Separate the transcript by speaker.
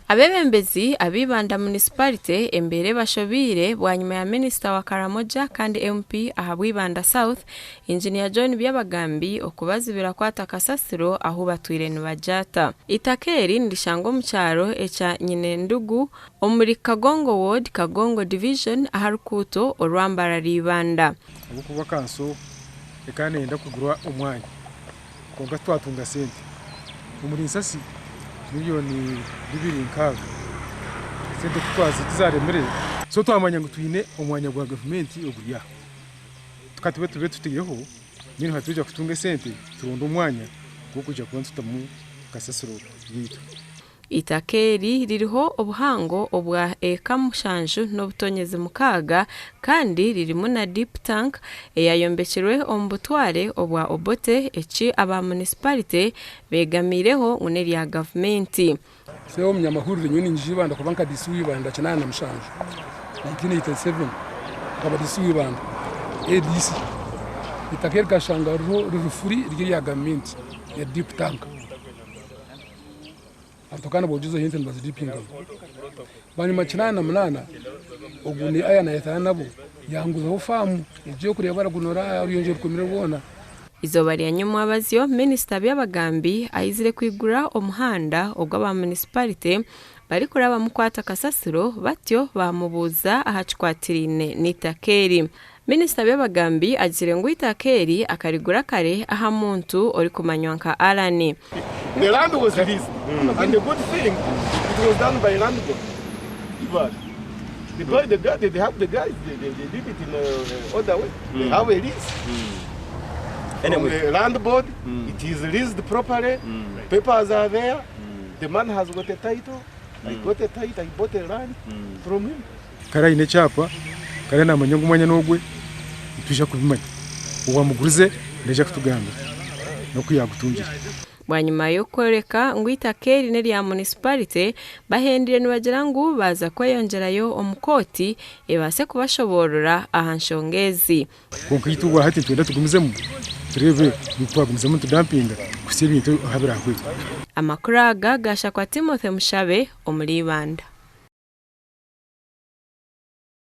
Speaker 1: Abebembezi abibanda municipality embere bashobire bwanyuma ya minister wa Karamoja kandi MP ahabwibanda South Engineer John Byabagambi okubazibira kwata kasasiro aho batwire nibajata itakeri ndishango mucyaro echa nyine ndugu omuri Kagongo Ward Kagongo Division aharukuto orwambara ribanda
Speaker 2: kuba kanso ekane enda kugura umwanya konga twatunga sente umuri nsasi miliyoni 2.5 sente twazi tizaremere so twamanya ngo tuyine umwanya gwa government oguriya tukatibe tube tutiyeho nyine hatuje kutunga sente turonda umwanya go kuja kubanza tutamu kasasiro yito
Speaker 1: itakeri ririho obuhango obwa eka mushanju n'obutonyeze mukaga kandi ririmo na deep tank eyayombekirwe ombutware obwa obote eki aba municipality begamireho uneri ya government
Speaker 3: se omnyamahurire nyoni njibanda kubanka disuyi banda cyana na mushanju 1987 kaba disuyi banda ADC itakeri kashanga rufuri riri ya government ya deep tank atokana bojuzo hinten bazidipinga bani machinana na munana oguni aya na yata nabo yanguza ufamu ejo kureba baragunora uriyonje rukomire bona
Speaker 1: izo bari yanyuma abazyo minister Byabagambi ayizire kwigura omuhanda ogwa municipality bari kuraba mukwata kasasiro batyo bamubuza ahachikwatirine nitakeri Minister Byabagambi agire ngo itakeri akarigura kare aha muntu ori kumanywanka arani.
Speaker 4: The land was released and the good thing it was done by land board. They have the guys they did it in other way. They have a lease. Anyway, the land board it is leased properly. Papers are there. The man has got a title. I got a title. I bought a land from him.
Speaker 2: Kara ine chapa kare na manyungu mwanya nogwe tuje kubimanya uwa mugurize ndeje kutugamba no kuyagutungira
Speaker 1: bwanyuma yo koreka ngo itakeri neri ya municipality bahendire nibagira ngo baza kweyongerayo omukoti ebase kubashoborora ahanshongezi
Speaker 2: konka yitugwa hati twenda tugumizemo turebe nitwagumizemo tudampinga kusibintu habira kwe
Speaker 1: amakuraga gasha kwa Timothy Mushabe omuri Banda.